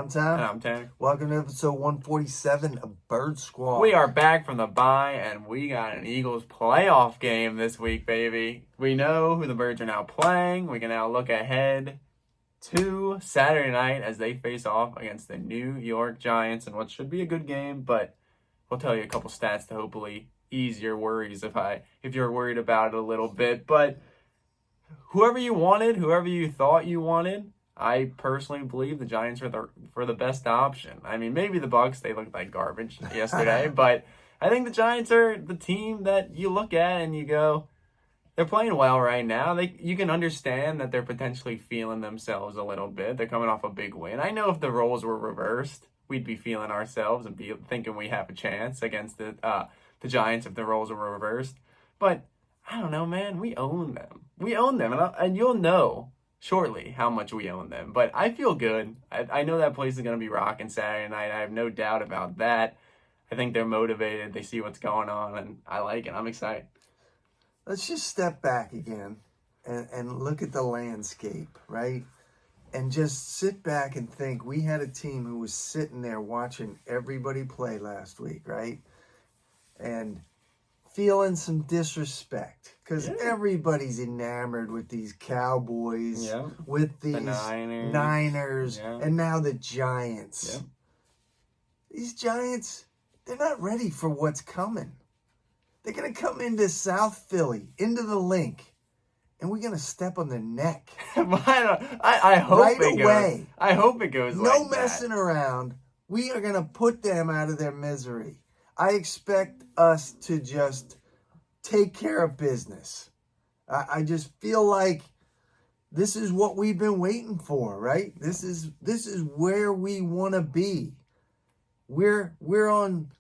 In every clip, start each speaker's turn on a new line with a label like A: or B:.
A: I'm Tom.
B: And I'm Tanner.
A: Welcome to episode 147 of Bird Squad.
B: We are back from the bye, and we got an Eagles playoff game this week, baby. We know who the Birds are now playing. We can now look ahead to Saturday night as they face off against the New York Giants in what should be a good game, but we'll tell you a couple stats to hopefully ease your worries if you're worried about it a little bit. But whoever you thought you wanted, I personally believe the Giants are the best option. I mean, maybe the Bucs, they looked like garbage yesterday, but I think the Giants are the team that you look at and you go, they're playing well right now. You can understand that they're potentially feeling themselves a little bit. They're coming off a big win. I know if the roles were reversed, we'd be feeling ourselves and be thinking we have a chance against the Giants if the roles were reversed. But I don't know, man. We own them. And you'll know shortly how much we own them. But I feel good. I know that place is going to be rocking Saturday night. I have no doubt about that. I think they're motivated. They see what's going on, and I like it. I'm excited.
A: Let's just step back again and look at the landscape, right? And just sit back and think. We had a team who was sitting there watching everybody play last week, right? And feeling some disrespect because everybody's enamored with these Cowboys, with these the Niners and now the Giants. These Giants, they're not ready for what's coming. They're going to come into South Philly, into the Link, and we're going to step on their neck.
B: I hope
A: right
B: it
A: away.
B: Goes. I hope it goes
A: no
B: like
A: messing
B: that.
A: around. We are going to put them out of their misery. I expect us to just take care of business. I just feel like this is what we've been waiting for, right? This is where we want to be. We're on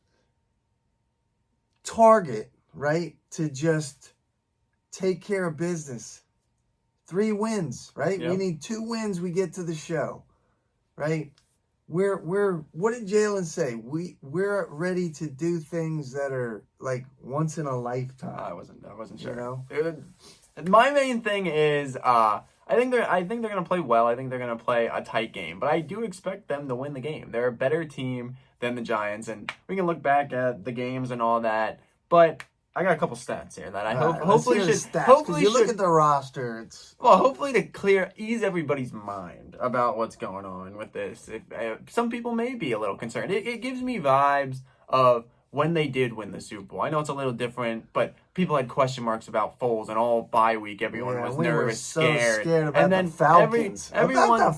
A: target, right? To just take care of business. 3 wins, right?
B: Yep.
A: We need 2 wins. We get to the show, right? We're what did JALEN say? We're ready to do things that are like once in a lifetime.
B: I wasn't sure.
A: You know?
B: My main thing is I think they're gonna play well. I think they're gonna play a tight game, but I do expect them to win the game. They're a better team than the Giants, and we can look back at the games and all that. But I got a couple stats here that I hopefully
A: you look at the roster. It's
B: hopefully to ease everybody's mind about what's going on with this. Some people may be a little concerned. It gives me vibes of when they did win the Super Bowl. I know it's a little different, but people had question marks about Foles, and all bye week everyone was nervous, scared
A: about
B: and then
A: the Falcons.
B: Everyone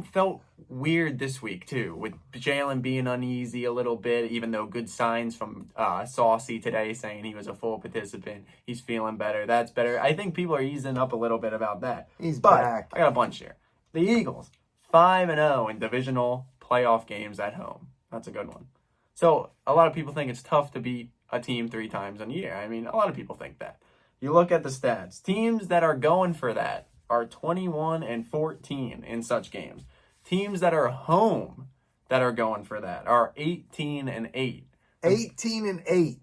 B: felt weird this week too, with JALEN being uneasy a little bit, even though good signs from Saucy today saying he was a full participant. He's feeling better. That's better. I think people are easing up a little bit about that.
A: He's back.
B: I got a bunch here. The Eagles, 5-0 in divisional playoff games at home. That's a good one. So a lot of people think it's tough to beat a team 3 times in a year. I mean, a lot of people think that. You look at the stats. Teams that are going for that are 21-14 in such games. Teams that are home that are going for that are 18-8.
A: 18-8.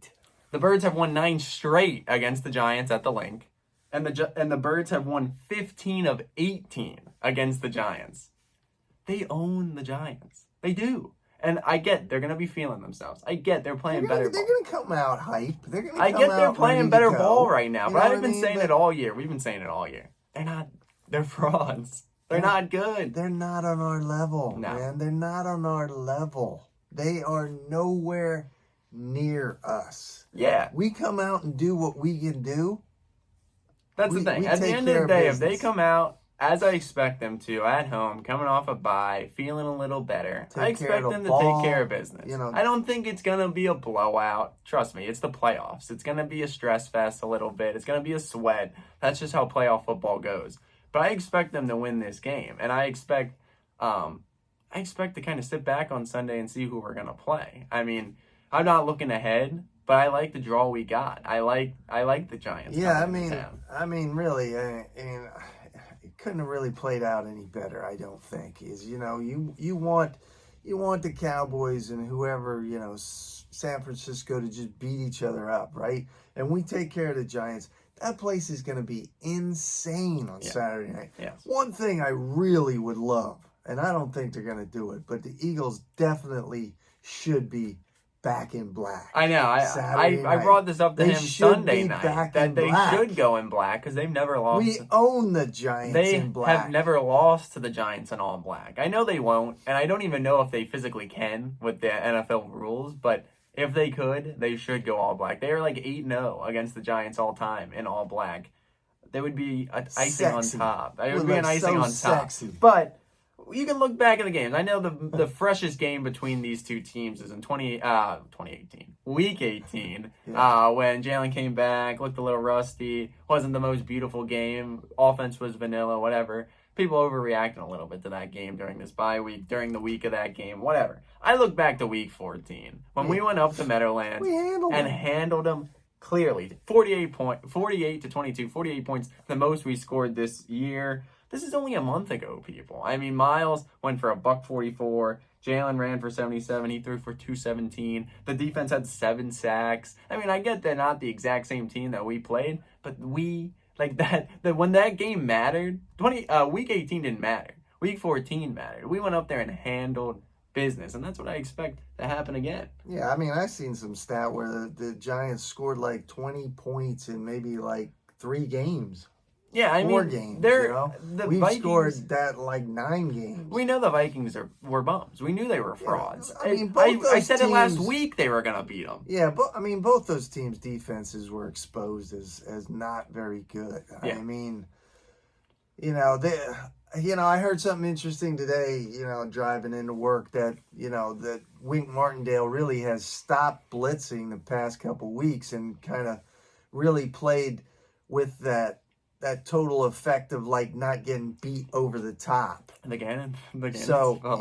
B: The Birds have won 9 straight against the Giants at the Link, and the Birds have won 15 of 18 against the Giants. They own the Giants. They do. And I get they're going to be feeling themselves. I get they're playing better ball.
A: They're going to come out hype.
B: They're playing better ball right now. But I've been saying it all year. We've been saying it all year. They're frauds. They're not good.
A: They're not on our level, man. They're not on our level. They are nowhere near us.
B: Yeah.
A: We come out and do what we can do.
B: That's the thing. At the end of the day, if they come out as I expect them to, at home, coming off a bye, feeling a little better, I expect them to take care of business. I don't think it's going to be a blowout. Trust me, it's the playoffs. It's going to be a stress fest a little bit. It's going to be a sweat. That's just how playoff football goes. But I expect them to win this game. And I expect to kind of sit back on Sunday and see who we're going to play. I mean, I'm not looking ahead, but I like the draw we got. I like the Giants.
A: Yeah, I mean, really, it couldn't have really played out any better. I don't think. You want the Cowboys and whoever San Francisco to just beat each other up, right? And we take care of the Giants. That place is going to be insane on Saturday night.
B: Yes.
A: One thing I really would love, and I don't think they're going to do it, but the Eagles definitely should be back in black.
B: I know. I brought this up to him Sunday night that they should go in black because they've never lost.
A: We own the Giants in black.
B: They have never lost to the Giants in all black. I know they won't, and I don't even know if they physically can with the NFL rules, but if they could, they should go all black. They are like 8-0 against the Giants all time in all black. They would be an icing on top. It would be an icing on top. But you can look back at the games. I know the freshest game between these two teams is in 2018, Week 18, when Jalen came back, looked a little rusty, wasn't the most beautiful game, offense was vanilla, whatever. People overreacting a little bit to that game during this bye week, during the week of that game, whatever. I look back to Week 14, when we went up to Meadowlands and handled them clearly. 48 to 22, 48 points, the most we scored this year. This is only a month ago, people. I mean, Miles went for $144. Jalen ran for 77. He threw for 217. The defense had 7 sacks. I mean, I get they're not the exact same team that we played, but we like that when that game mattered, Week 18 didn't matter. Week 14 mattered. We went up there and handled business, and that's what I expect to happen again.
A: Yeah, I mean, I've seen some stat where the Giants scored like 20 points in maybe like 3 games.
B: Yeah, I mean,
A: 4 games. We've
B: Vikings
A: scored that like 9 games.
B: We know the Vikings were bums. We knew they were frauds.
A: I mean,
B: I said it last week they were gonna beat them.
A: Yeah, but I mean, both those teams' defenses were exposed as not very good.
B: Yeah.
A: I mean, I heard something interesting today. Driving into work that that Wink Martindale really has stopped blitzing the past couple weeks and kind of really played with that total effect of like not getting beat over the top.
B: The Gannon.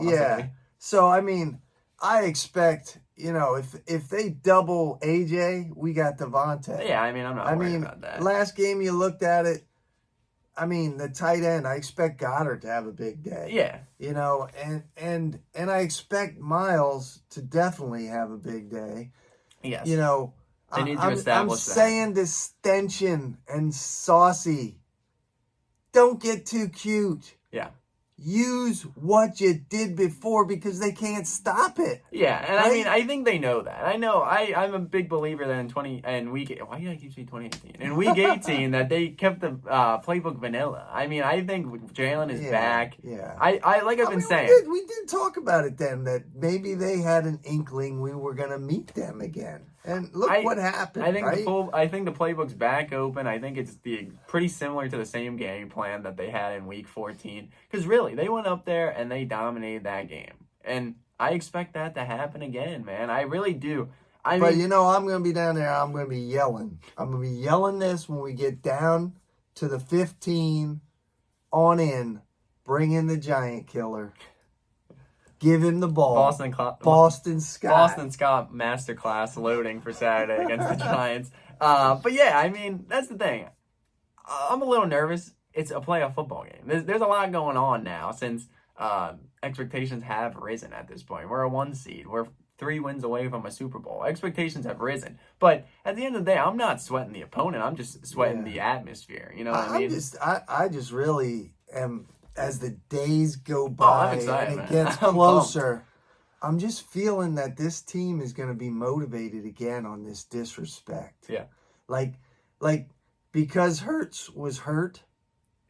A: Yeah. So I mean, I expect if they double AJ, we got Devontae.
B: Yeah, I mean, I'm not worried about that.
A: Last game you looked at it. I mean, the tight end. I expect Goddard to have a big day.
B: Yeah.
A: And I expect Miles to definitely have a big day.
B: Yes.
A: They
B: need to establish
A: I'm saying to Stenchen and Saucy, don't get too cute.
B: Yeah.
A: Use what you did before because they can't stop it.
B: Yeah, and right? I mean, I think they know that. I know. I'm a big believer that in week. Why do I keep saying 2018? In week 18, that they kept the playbook vanilla. I mean, I think Jalen is back.
A: Yeah.
B: I've been saying.
A: We did talk about it then that maybe they had an inkling we were going to meet them again. And look what happened.
B: I think
A: right?
B: I think the playbook's back open. I think it's pretty similar to the same game plan that they had in week 14. Because really, they went up there and they dominated that game. And I expect that to happen again, man. I really do.
A: But I'm going to be down there. I'm going to be yelling. I'm going to be yelling this when we get down to the 15 on in. Bring in the giant killer. Give him the ball. Boston Scott
B: masterclass loading for Saturday against the Giants. But yeah, I mean, that's the thing. I'm a little nervous. It's a playoff football game. There's a lot going on now since expectations have risen at this point. We're a 1 seed. We're 3 wins away from a Super Bowl. Expectations have risen. But at the end of the day, I'm not sweating the opponent. I'm just sweating the atmosphere. You know what I mean?
A: I just really am. As the days go by
B: I'm excited,
A: and it
B: man.
A: gets closer, I'm just feeling that this team is going to be motivated again on this disrespect.
B: Yeah.
A: Like because Hurts was hurt,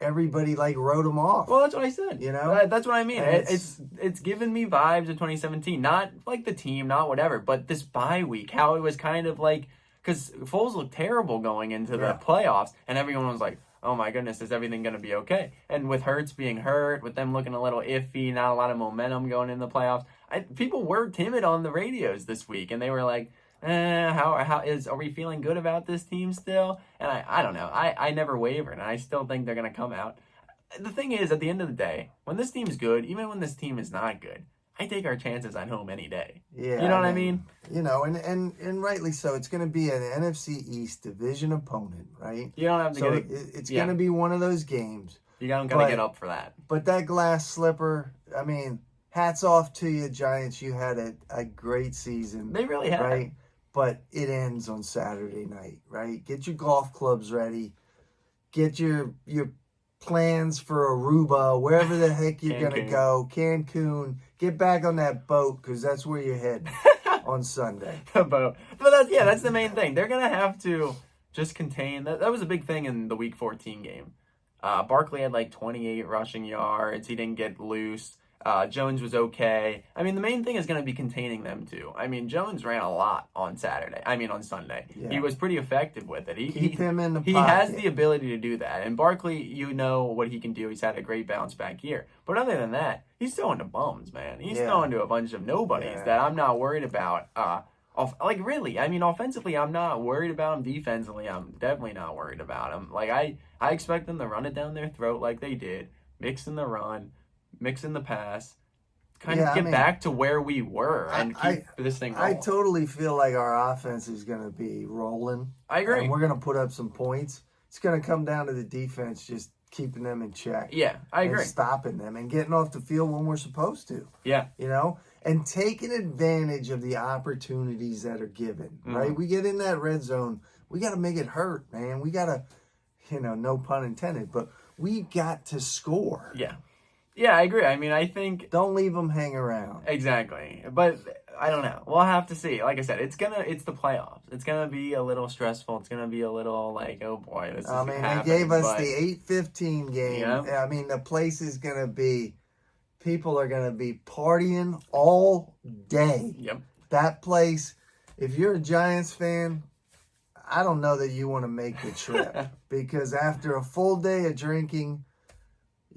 A: everybody wrote him off.
B: Well, that's what I said. That's what I mean. It's giving me vibes of 2017. Not like the team, not whatever, but this bye week, how it was kind of like, because Foles looked terrible going into the playoffs, and everyone was like, oh my goodness, is everything going to be okay? And with Hurts being hurt, with them looking a little iffy, not a lot of momentum going in the playoffs, people were timid on the radios this week, and they were like, are we feeling good about this team still? And I don't know. I never wavered, and I still think they're going to come out. The thing is, at the end of the day, when this team's good, even when this team is not good, I take our chances at home any day. Yeah, you know what I mean?
A: And rightly so. It's going to be an NFC East division opponent, right?
B: You don't have to
A: it's going to be one of those games.
B: You don't got to get up for that.
A: But that glass slipper, I mean, hats off to you, Giants. You had a great season.
B: They really have.
A: Right? But it ends on Saturday night, right? Get your golf clubs ready. Get your plans for Aruba, wherever the heck you're going to
B: Cancun.
A: go, Cancun. Get back on that boat because that's where you're heading on Sunday.
B: But that's the main thing. They're gonna have to just contain that. That was a big thing in the Week 14 game. Barkley had like 28 rushing yards. He didn't get loose. Jones was okay. I mean, the main thing is going to be containing them too. I mean, Jones ran a lot on Sunday.
A: Yeah.
B: He was pretty effective with it.
A: Keep him in the pocket.
B: He has the ability to do that. And Barkley, you know what he can do. He's had a great bounce back year. But other than that, he's throwing to bums, man. He's throwing to a bunch of nobodies that I'm not worried about. Offensively, I'm not worried about him. Defensively, I'm definitely not worried about him. Like, I expect them to run it down their throat like they did, mix in the run, mix in the pass, kind of get back to where we were and keep this thing rolling.
A: I totally feel like our offense is going to be rolling.
B: I agree.
A: And we're going to put up some points. It's going to come down to the defense just keeping them in check.
B: Yeah, I agree.
A: And stopping them and getting off the field when we're supposed to.
B: Yeah.
A: You know? And taking advantage of the opportunities that are given, right? We get in that red zone. We got to make it hurt, man. We got to, no pun intended, but we got to score.
B: Yeah. Yeah, I agree. I mean, I think...
A: Don't leave them hang around.
B: Exactly. But I don't know. We'll have to see. Like I said, it's the playoffs. It's going to be a little stressful. It's going to be a little like, oh boy, this is happening.
A: They gave us the 8:15 game.
B: Yeah.
A: I mean, the place is going to be... People are going to be partying all day.
B: Yep.
A: That place, if you're a Giants fan, I don't know that you want to make the trip. Because after a full day of drinking...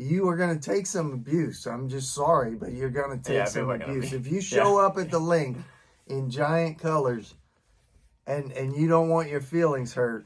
A: You are going to take some abuse. I'm just sorry, but you're going to take some abuse. If you show up at the link in Giant colors and you don't want your feelings hurt,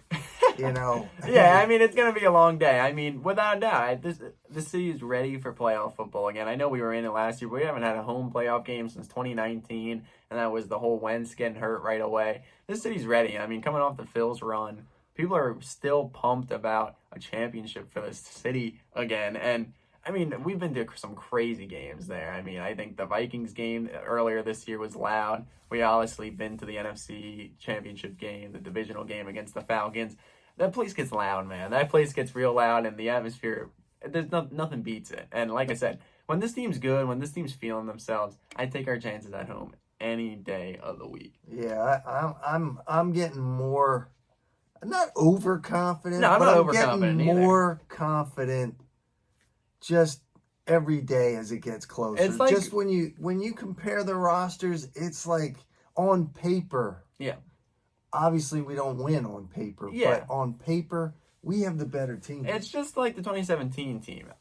B: Yeah, I mean, it's going to be a long day. I mean, without a doubt, this city is ready for playoff football again. I know we were in it last year, but we haven't had a home playoff game since 2019, and that was the whole Wentz getting hurt right away. This city's ready. I mean, coming off the Phil's run, people are still pumped about a championship for this city again. And, I mean, we've been to some crazy games there. I mean, I think the Vikings game earlier this year was loud. We obviously been to the NFC championship game, the divisional game against the Falcons. That place gets loud, man. That place gets real loud, and the atmosphere, there's nothing beats it. And like I said, when this team's good, when this team's feeling themselves, I take our chances at home any day of the week.
A: Yeah, I'm getting more... Not overconfident,
B: no, I'm
A: but
B: not
A: I'm
B: overconfident
A: getting more confident just every day as it gets closer.
B: It's like,
A: just when you compare the rosters, it's like on paper.
B: Yeah.
A: Obviously, we don't win on paper, but on paper, we have the better team.
B: It's just like the 2017 team.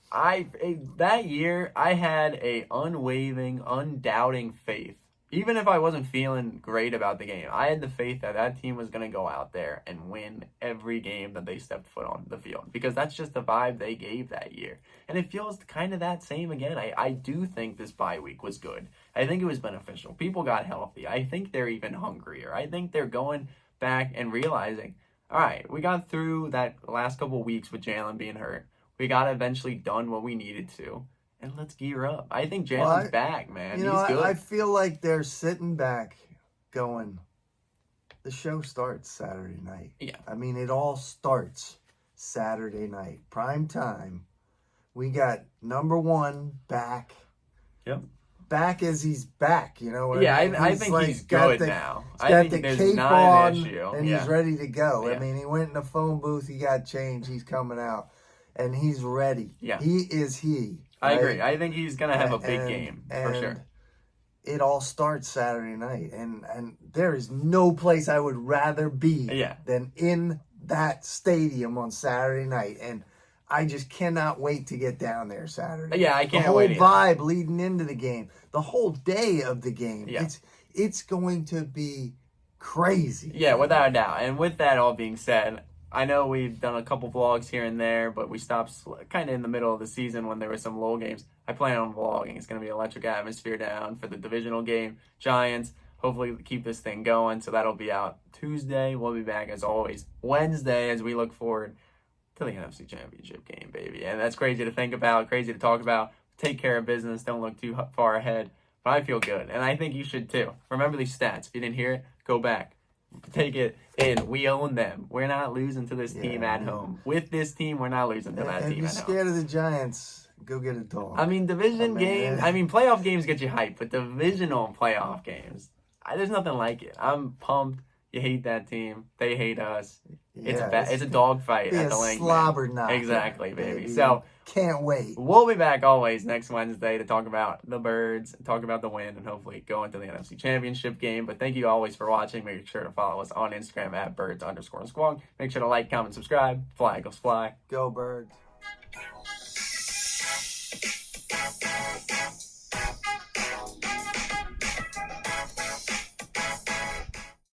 B: That year, I had a unwavering, undoubting faith. Even if I wasn't feeling great about the game, I had the faith that team was going to go out there and win every game that they stepped foot on the field. Because that's just the vibe they gave that year. And it feels kind of that same again. I do think this bye week was good. I think it was beneficial. People got healthy. I think they're even hungrier. I think they're going back and realizing, all right, we got through that last couple of weeks with JALEN being hurt. We got eventually done what we needed to. And let's gear up. I think JALEN's back, man. He's good.
A: I feel like they're sitting back going, the show starts Saturday night.
B: Yeah.
A: I mean, it all starts Saturday night. Prime time. We got number one back.
B: Yep.
A: Back as he's back, you know what
B: I
A: mean?
B: I think he's good now.
A: He's got the cape on,
B: issue.
A: and he's ready to go.
B: Yeah.
A: I mean, he went in the phone booth, he got changed, he's coming out, and he's ready.
B: Yeah.
A: He is he.
B: I agree. I think he's going to have a big game, for sure.
A: It all starts Saturday night, and there is no place I would rather be than in that stadium on Saturday night. And I just cannot wait to get down there Saturday.
B: Yeah, I can't
A: wait.
B: The
A: whole vibe leading into the game, the whole day of the game.
B: Yeah.
A: It's going to be crazy.
B: Yeah, without a doubt. And with that all being said, I know we've done a couple vlogs here and there, but we stopped kind of in the middle of the season when there were some low games. I plan on vlogging. It's going to be electric atmosphere down for the divisional game. Giants, hopefully keep this thing going. So that'll be out Tuesday. We'll be back as always Wednesday as we look forward to the NFC Championship game, baby. And that's crazy to think about, crazy to talk about. Take care of business. Don't look too far ahead. But I feel good, and I think you should too. Remember these stats. If you didn't hear it, go back. take it in. We own them. We're not losing to this team at
A: Yeah.
B: home. With this team, we're not losing to that
A: If
B: team
A: you're
B: at home.
A: scared of the Giants, go get a dog.
B: I mean, division games.
A: eh.
B: Playoff games get you hyped, but divisional playoff games, there's nothing like it. I'm pumped. You hate that team. They hate us. It's a dogfight at the link.
A: Slobber knock.
B: Exactly, baby. So
A: can't wait.
B: we'll be back always next Wednesday to talk about the Birds, talk about the win, and hopefully go into the NFC Championship game. But thank you always for watching. Make sure to follow us on Instagram at birds_squawk. Make sure to like, comment, subscribe. Fly, Eagles, fly.
A: Go Birds.